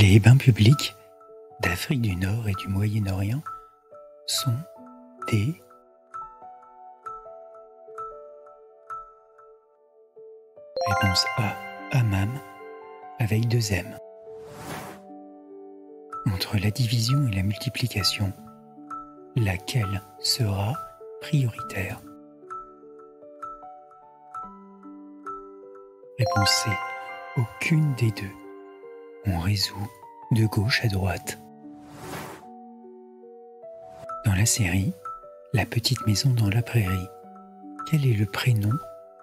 Les bains publics d'Afrique du Nord et du Moyen-Orient sont des Réponse A, hammam avec 2 M. Entre la division et la multiplication, laquelle sera prioritaire? Réponse C, aucune des deux. On résout de gauche à droite. Dans la série La petite maison dans la prairie, quel est le prénom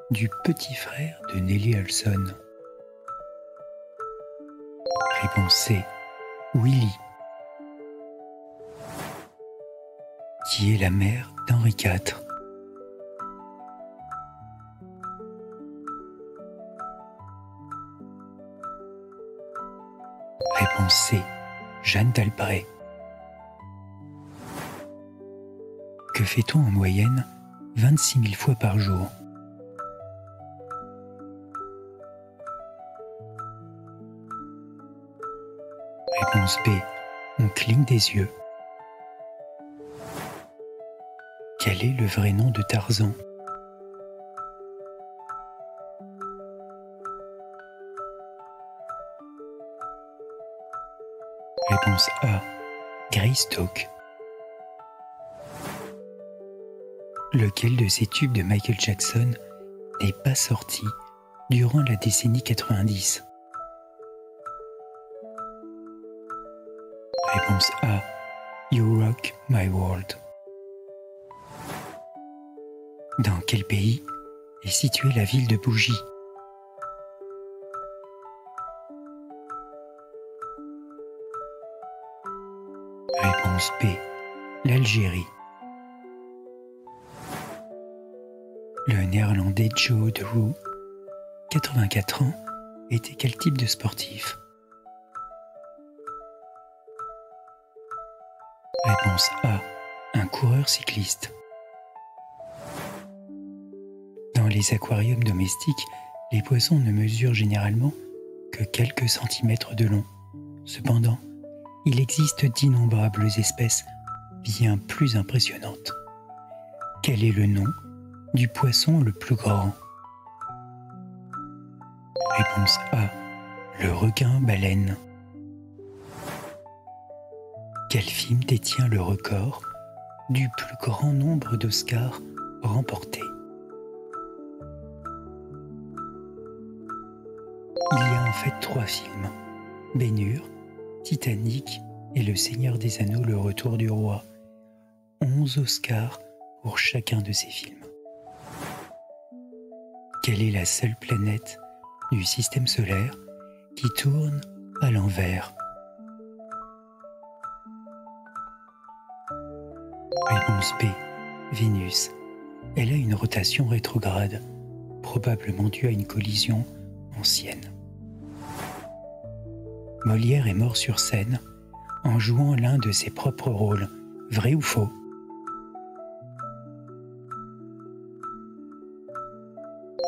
du petit frère de Nellie Oleson? Réponse C, Willy. Qui est la mère d'Henri IV? Réponse C, Jeanne d'Albret. Que fait-on en moyenne 26 000 fois par jour? Réponse B, on cligne des yeux. Quel est le vrai nom de Tarzan? Réponse A, Greystock. Lequel de ces tubes de Michael Jackson n'est pas sorti durant la décennie 90? Réponse A, You Rock My World. Dans quel pays est située la ville de Bougie? Réponse B, l'Algérie. Le néerlandais Joe de Roux, 84 ans, était quel type de sportif? Réponse A, un coureur cycliste. Dans les aquariums domestiques, les poissons ne mesurent généralement que quelques centimètres de long. Cependant, il existe d'innombrables espèces bien plus impressionnantes. Quel est le nom du poisson le plus grand? Réponse A, le requin-baleine. Quel film détient le record du plus grand nombre d'Oscars remportés? Il y a en fait 3 films, Ben-Hur, Titanic et Le Seigneur des Anneaux, le retour du roi. 11 Oscars pour chacun de ces films. Quelle est la seule planète du système solaire qui tourne à l'envers? Réponse B, Vénus. Elle a une rotation rétrograde, probablement due à une collision ancienne. Molière est mort sur scène en jouant l'un de ses propres rôles, vrai ou faux?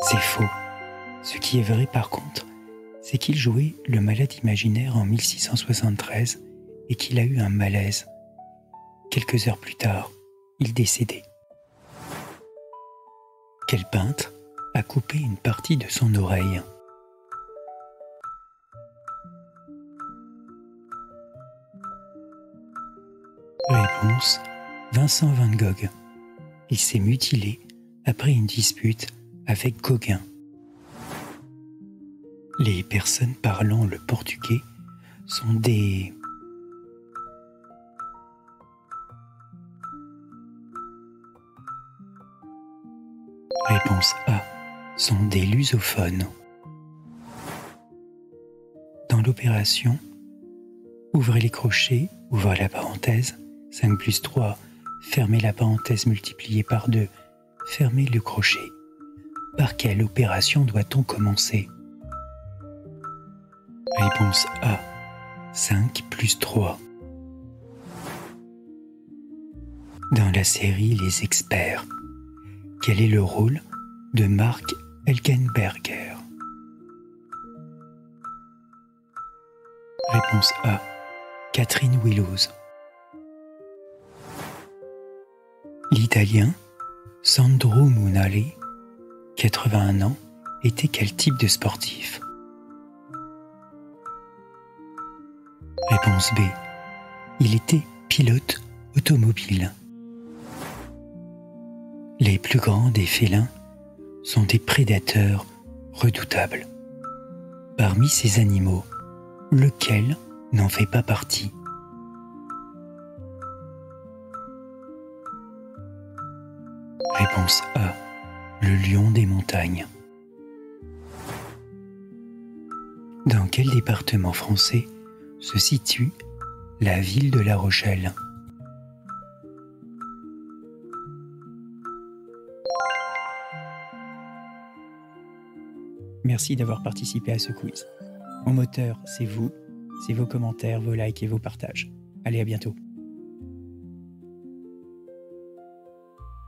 C'est faux. Ce qui est vrai par contre, c'est qu'il jouait le malade imaginaire en 1673 et qu'il a eu un malaise. Quelques heures plus tard, il décédait. Quel peintre a coupé une partie de son oreille? Réponse, Vincent van Gogh. Il s'est mutilé après une dispute avec Gauguin. Les personnes parlant le portugais sont des... Réponse A, sont des lusophones. Dans l'opération, ouvrez les crochets, ouvrez la parenthèse, 5 plus 3, fermez la parenthèse multipliée par 2, fermez le crochet. Par quelle opération doit-on commencer? Réponse A, 5 plus 3. Dans la série Les Experts, quel est le rôle de Mark Elkenberger? Réponse A. Catherine Willows. L'Italien Sandro Munali, 81 ans, était quel type de sportif? Réponse B. Il était pilote automobile. Les plus grands des félins sont des prédateurs redoutables. Parmi ces animaux, lequel n'en fait pas partie? Réponse A. Le lion des montagnes. Dans quel département français se situe la ville de La Rochelle? Merci d'avoir participé à ce quiz. Mon moteur, c'est vous, c'est vos commentaires, vos likes et vos partages. Allez, à bientôt.